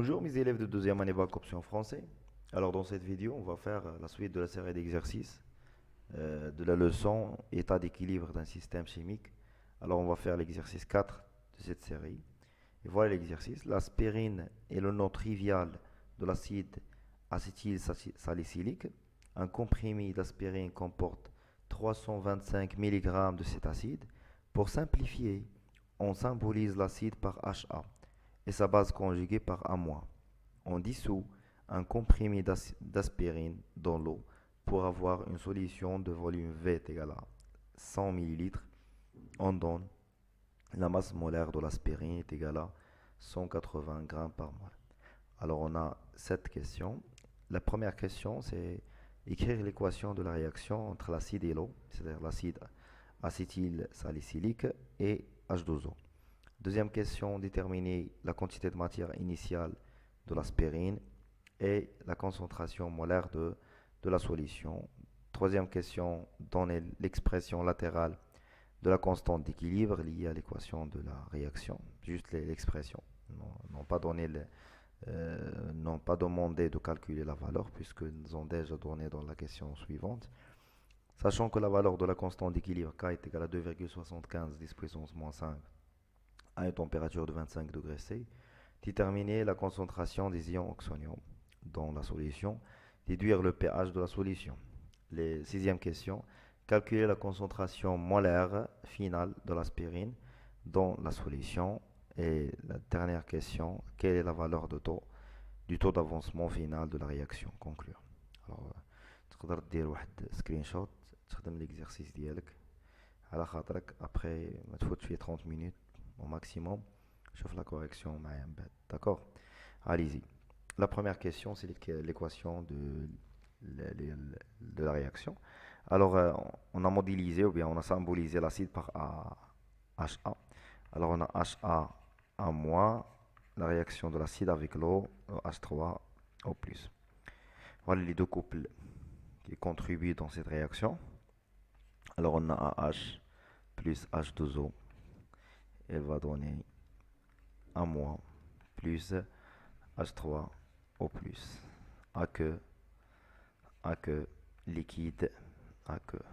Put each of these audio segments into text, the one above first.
Bonjour mes élèves de deuxième année bac option français. Alors dans cette vidéo, on va faire la suite de la série d'exercices de la leçon état d'équilibre d'un système chimique. Alors on va faire l'exercice 4 de cette série. Et voilà l'exercice. L'aspirine est le nom trivial de l'acide acétylsalicylique. Un comprimé d'aspirine comporte 325 mg de cet acide. Pour simplifier, on symbolise l'acide par HA et sa base conjuguée par A-. On dissout un comprimé d'aspirine dans l'eau pour avoir une solution de volume V est égal à 100 ml. On donne la masse molaire de l'aspirine est égale à 180 g par mol. Alors on a 7 questions. La première question, c'est écrire l'équation de la réaction entre l'acide et l'eau, c'est-à-dire l'acide acétylsalicylique et H2O. Deuxième question, déterminer la quantité de matière initiale de l'aspirine et la concentration molaire de la solution. Troisième question, donner l'expression latérale de la constante d'équilibre liée à l'équation de la réaction. Juste l'expression. Non pas n'ont pas demandé de calculer la valeur puisqu'ils ont déjà donné dans la question suivante. Sachant que la valeur de la constante d'équilibre K est égale à 2,75 10 puissance moins 5 à une température de 25 degrés C, déterminer la concentration des ions oxonium dans la solution, déduire le pH de la solution. Sixième question, calculer la concentration molaire finale de l'aspirine dans la solution. Et la dernière question, quelle est la valeur du taux d'avancement final de la réaction? Conclure. Alors, تقدر دير واحد سكرين شوت تخدم l'exercice ديالك على خاطرك après ما تفوتش فيه 30 minutes au maximum. شوف la correction معايا من بعد. D'accord? Allez-y. La première question, c'est l'équation de la réaction. Alors, on a modélisé ou bien on a symbolisé l'acide par HA. Alors, on a HA à moins, la réaction de l'acide avec l'eau, H3O+. Voilà les deux couples qui contribuent dans cette réaction. Alors, on a AH plus H2O. Elle va donner A- plus H3O+. aqueux liquide aqueux.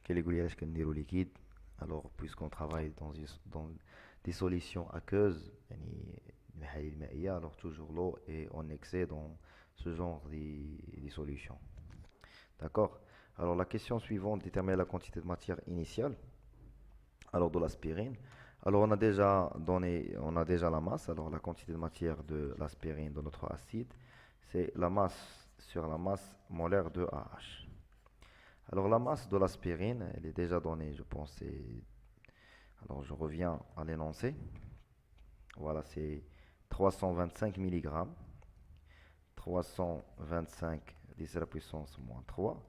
Quel est le liquide? Alors, puisqu'on travaille dans des solutions aqueuses, alors toujours l'eau est en excès dans ce genre de solutions. D'accord? Alors, la question suivante détermine la quantité de matière initiale. Alors, de l'aspirine. Alors, on a déjà la masse. Alors, la quantité de matière de l'aspirine de notre acide, c'est la masse sur la masse molaire de AH. Alors, la masse de l'aspirine, elle est déjà donnée, je pense. Alors, je reviens à l'énoncé. Voilà, c'est 325 mg. 325 10 à la puissance moins 3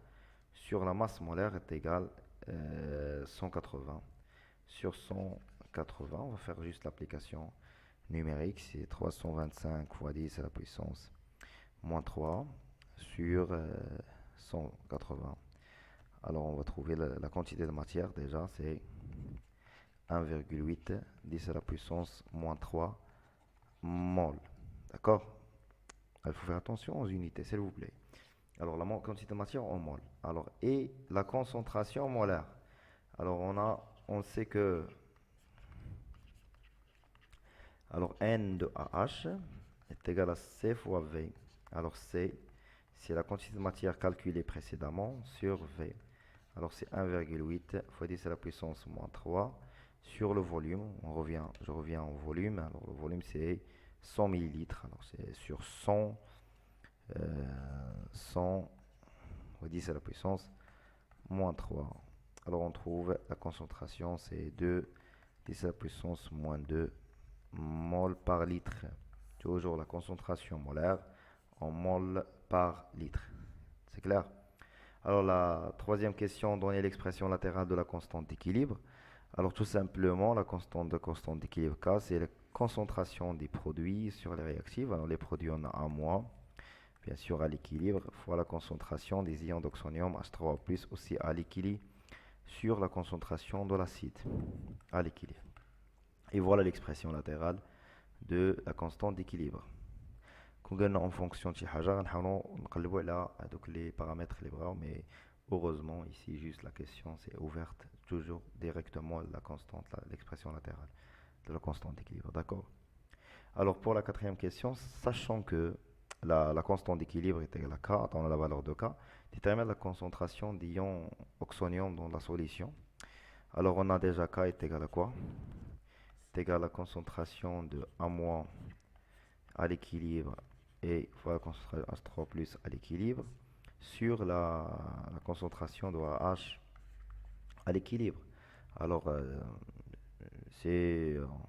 sur la masse molaire est égale 180. Sur 180, on va faire juste l'application numérique, c'est 325 fois 10 à la puissance moins 3 sur 180. Alors on va trouver la quantité de matière déjà, c'est 1,8 10 à la puissance moins 3 mol. D'accord? Il faut faire attention aux unités, s'il vous plaît. Alors la quantité de matière en mol. Alors, et la concentration molaire. Alors on sait que alors N de AH est égal à C fois V. Alors C, c'est la quantité de matière calculée précédemment sur V. Alors c'est 1,8 fois 10 à la puissance moins 3 sur le volume. Je reviens au volume. Alors le volume c'est 100 ml. Alors c'est sur 100 fois 10 à la puissance moins 3. Alors on trouve la concentration c'est 2 10 à la puissance moins 2 mol par litre. Toujours la concentration molaire en mol par litre. C'est clair? Alors la troisième question, donner l'expression latérale de la constante d'équilibre. Alors tout simplement, la constante d'équilibre K, c'est la concentration des produits sur les réactifs. Alors les produits, on a un moins, bien sûr à l'équilibre, fois la concentration des ions d'oxonium H3O+, aussi à l'équilibre, sur la concentration de l'acide à l'équilibre. Et voilà l'expression latérale de la constante d'équilibre. Quand on en fonction de شي حاجة غنحاولوا نقلبوا على هذوك les paramètres اللي بغاو, mais heureusement ici juste la question c'est ouverte toujours directement la constante, l'expression latérale de la constante d'équilibre, d'accord? Alors pour la quatrième question, sachant que la constante d'équilibre est égale à K, dans la valeur de K, détermine la concentration d'ions oxonium dans la solution. Alors on a déjà K est égal à quoi? C'est égal à la concentration de A- à l'équilibre et fois la concentration H3 plus à l'équilibre sur la concentration de H à l'équilibre. Alors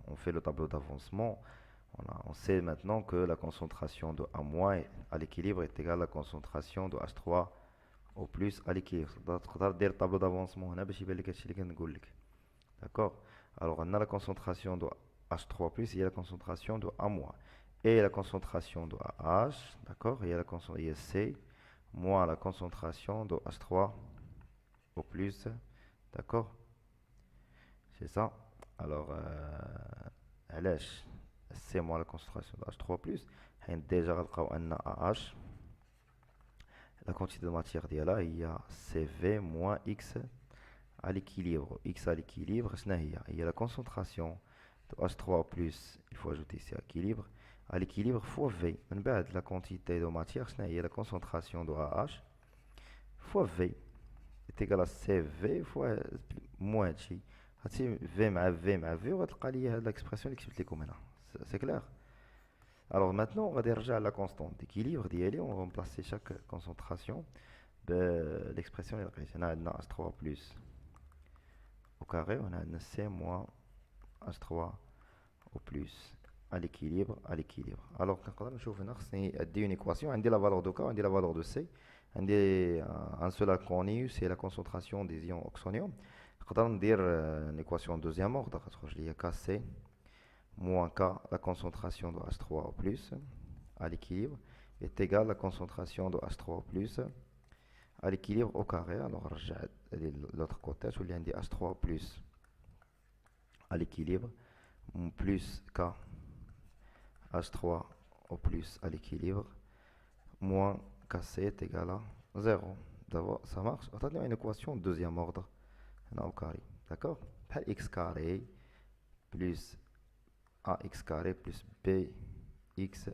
on fait le tableau d'avancement. On sait maintenant que la concentration de A- à l'équilibre est égale à la concentration de H3 au plus à l'équilibre. تقدر دير tableau d'avancement هنا باش يبان لك هادشي اللي كنقول لك. D'accord? Alors on a la concentration de H3 plus, il y a la concentration de A-, et la concentration de AH, d'accord? Il y a la concentration C moins la concentration de H3 au plus, d'accord? C'est ça. Alors علاش C moins la concentration de H3 plus, حين déjà غنلقاو ان AH la quantité de matière ديالها هي CV moins X à l'équilibre. X à l'équilibre, il y a la concentration de H3 plus, il faut ajouter ici équilibre, à l'équilibre fois V. La quantité de matière, il y a la concentration de AH fois V est égal à CV fois moins J. V مع V مع V, وغتلقى لي هاد l'expression اللي كتبت لكم هنا. C'est clair? Alors maintenant, on va déroger à la constante d'équilibre ديالي, on va remplacer chaque concentration de l'expression اللي لقيت. هنا عندنا H3 plus au carré, on a C moins H3 au plus à l'équilibre, à l'équilibre. Alors, quand on a une équation, on a la valeur de K, on a la valeur de C, on a un seul connu, c'est la concentration des ions oxonium. On a une équation de deuxième ordre, il y a KC moins K, la concentration de H3 au plus à l'équilibre, est égale à la concentration de H3 au plus à l'équilibre au carré. Alors, l'autre côté, je viens de H3 plus à l'équilibre, plus K H3 au plus à l'équilibre, moins KC est égal à 0. D'abord, ça marche. Attendez, une équation de deuxième ordre, au carré. D'accord? X carré plus AX carré plus BX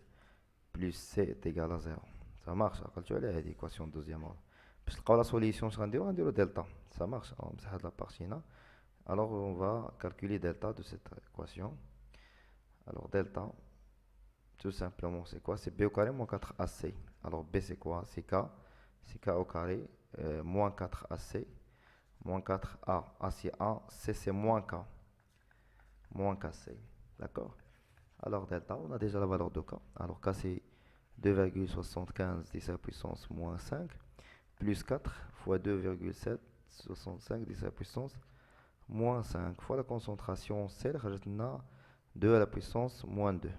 plus C est égal à 0. Ça marche. Tu as l'équation de deuxième ordre. Puisque la solution, on va dire delta. Ça marche. On va la partie là. Alors, on va calculer delta de cette équation. Alors, delta, tout simplement, c'est quoi? C'est B au carré moins 4AC. Alors, B, c'est quoi? C'est K. C'est K au carré moins 4AC moins 4A. A, c'est A. C, c'est moins K. Moins KC. D'accord? Alors, delta, on a déjà la valeur de K. Alors, K, c'est 2,75 10 à la puissance moins 5 plus 4 fois 2,765 10 à la puissance moins 5 fois la concentration C, on a 2 à la puissance moins 2.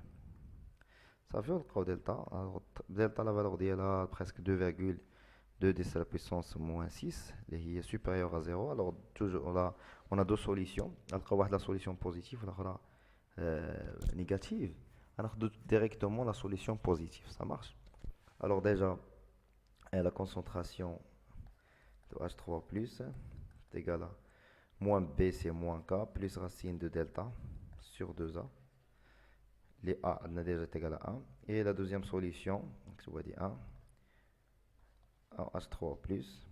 Ça fait le delta. Alors, delta, la valeur d'ILA presque 2,2 10 à la puissance moins 6, qui est supérieur à 0. Alors, toujours, on a deux solutions. Alors, la solution positive, la négative. Alors, directement la solution positive. Ça marche. Alors, déjà, la concentration de H3 plus est égale à moins B, c'est moins K, plus racine de delta sur 2A. Les A, on a déjà égal à 1. Et la deuxième solution, je vous dis 1, H3 plus,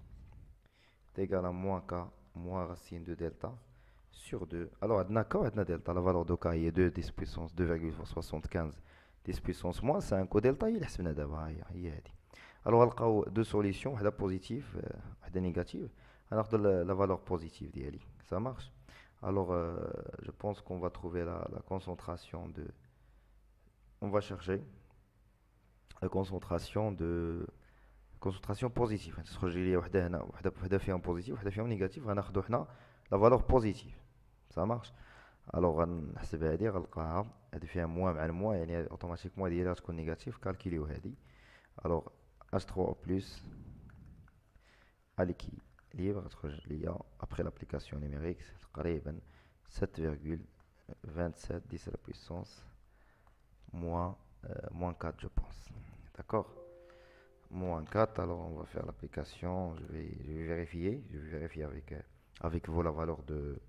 est égal à moins K, moins racine de delta, sur 2. Alors, on a K, on a delta, la valeur de K est 2, 10 puissance 2,75, 10 puissance moins 5, au delta, il est d'abord. Alors, on a deux solutions, une positive, une négative. Alors, la valeur positive d'ILI, ça marche. Alors, je pense qu'on va trouver la concentration de... On va chercher la concentration de concentration positive. تخرج لي وحده هنا وحده فيهم بوزيتيف وحده فيهم نيجاتيف, غناخذوا حنا لا فالور بوزيتيف. ça marche. الوغ غنحسب هادي غنلقاها هادي فيها موان مع الموان, يعني اوتوماتيكمون هادي غتكون نيجاتيف. كالكيليو هادي. الوغ H3 plus à l'équilibre غتخرج ليا après l'application numérique تقريبا 7,27 10 à la puissance moins 4, je pense. D'accord? Moins 4, alors on va faire l'application. Je vais vérifier avec vous la valeur de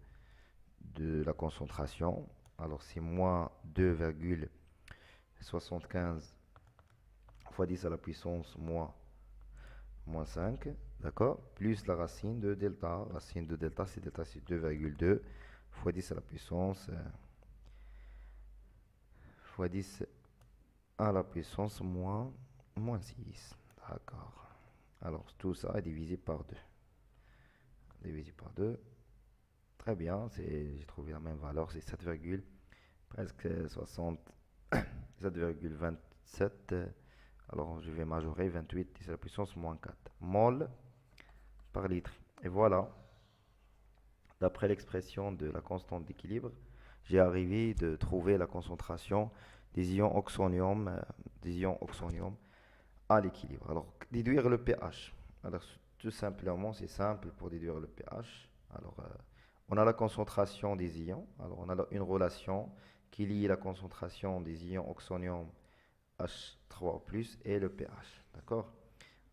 la concentration. Alors c'est moins 2,75 fois 10 à la puissance moins 5, d'accord? Plus la racine de delta. Racine de delta, c'est 2,2 fois 10 à la puissance fois 10 à la puissance moins 6. D'accord. Alors tout ça est divisé par 2. Divisé par 2. Très bien, j'ai trouvé la même valeur, c'est 7, presque 60, 7,27. Alors je vais majorer 28 10 à la puissance moins 4 mol par litre. Et voilà, d'après l'expression de la constante d'équilibre, j'ai arrivé de trouver la concentration des ions oxonium à l'équilibre. Alors, déduire le pH. Alors, tout simplement, c'est simple pour déduire le pH. Alors, on a la concentration des ions. Alors, on a une relation qui lie la concentration des ions oxonium H3+ et le pH. D'accord?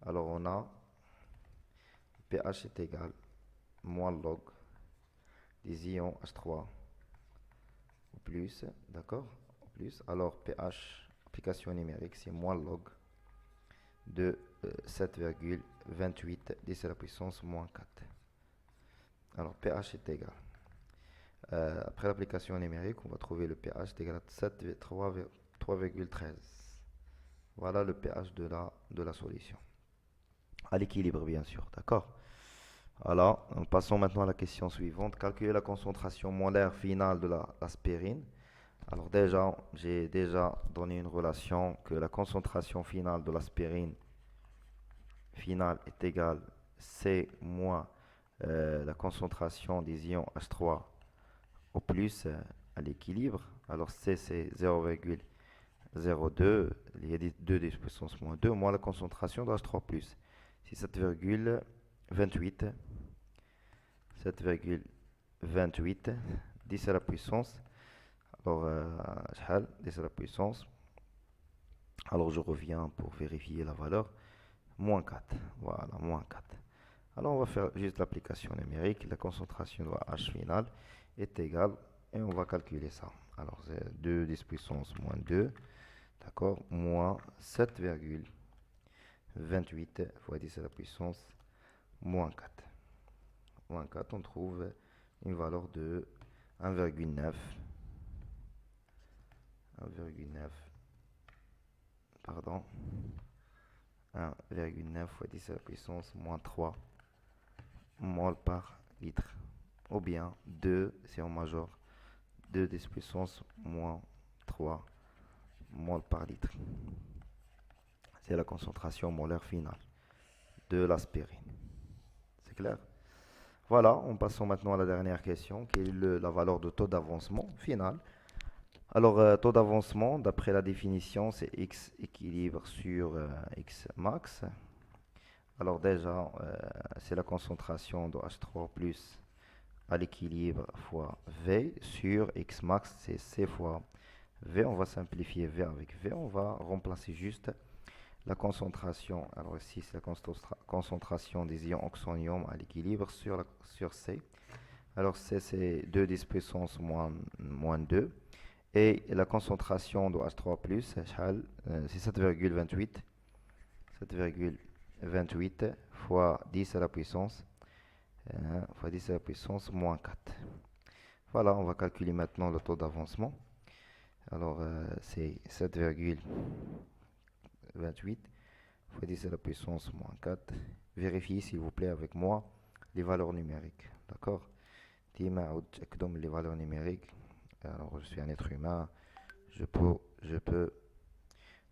Alors, on a pH est égal moins log des ions H3 au plus. D'accord? Au plus. Alors, pH, application numérique, c'est moins log de 7,28 10 à la puissance moins 4. Alors pH est égal. Après l'application numérique, on va trouver le pH est égal à 3,13. Voilà le pH de la solution. À l'équilibre, bien sûr. D'accord? Alors, passons maintenant à la question suivante. Calculer la concentration molaire finale de l'aspirine. Alors déjà, j'ai déjà donné une relation que la concentration finale de l'aspirine finale est égale C moins la concentration des ions H3 au plus à l'équilibre. Alors C c'est 0,02, il y a 2 10 puissance moins 2 moins la concentration de H3 plus. C'est 7,28 10 à la puissance. Alors 10 à la puissance. Alors je reviens pour vérifier la valeur. Moins 4. Voilà, moins 4. Alors on va faire juste l'application numérique. La concentration de H finale est égale, et on va calculer ça. Alors c'est 2 10 puissance moins 2, d'accord, moins 7,28 fois 10 à la puissance moins 4. Moins 4, on trouve une valeur de 1,9. 1,9, pardon. 1,9 fois 10 à la puissance moins 3 mol par litre. Ou bien 2 si on majore 2 10 puissance moins 3 mol par litre. C'est la concentration molaire finale de l'aspirine. C'est clair? Voilà, on passons maintenant à la dernière question qui est la valeur de taux d'avancement final. Alors, taux d'avancement, d'après la définition, c'est X équilibre sur X max. Alors déjà, c'est la concentration de H3 plus à l'équilibre fois V sur X max, c'est C fois V. On va simplifier V avec V. On va remplacer juste la concentration. Alors ici, c'est la concentration des ions oxonium à l'équilibre sur C. Alors C, c'est 2 10 puissance moins 2. Et la concentration de H3+, c'est 7,28 fois 10 à la puissance moins 4. Voilà, on va calculer maintenant le taux d'avancement. Alors, c'est 7,28 fois 10 à la puissance moins 4. Vérifiez s'il vous plaît avec moi les valeurs numériques. D'accord? Les valeurs numériques. Alors, je suis un être humain, je peux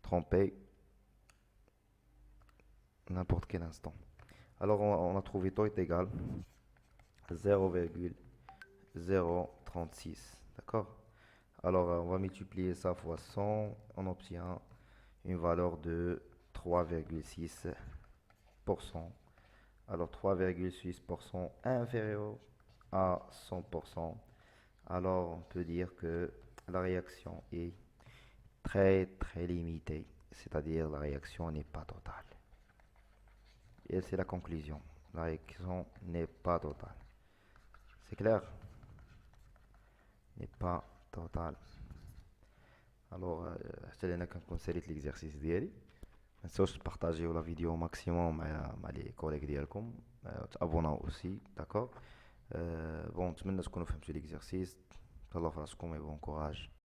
tromper n'importe quel instant. Alors, on a trouvé taux est égal à 0,036. D'accord? Alors, on va multiplier ça fois 100. On obtient une valeur de 3,6%. Alors, 3,6% inférieur à 100%. Alors, on peut dire que la réaction est très très limité, c'est-à-dire la réaction n'est pas totale. Et c'est la conclusion. La réaction n'est pas totale. C'est clair? N'est pas totale. Alors, je te donne un conseil de l'exercice d'hier. ما تنساوش تبارطاجيو لا فيديو ماكسيموم مع لي كوليك ديالكم تابوناو اوسي داكور بون نتمنى تكونوا فهمتوا ليكزارسيس. تهلاو في راسكم et bon courage.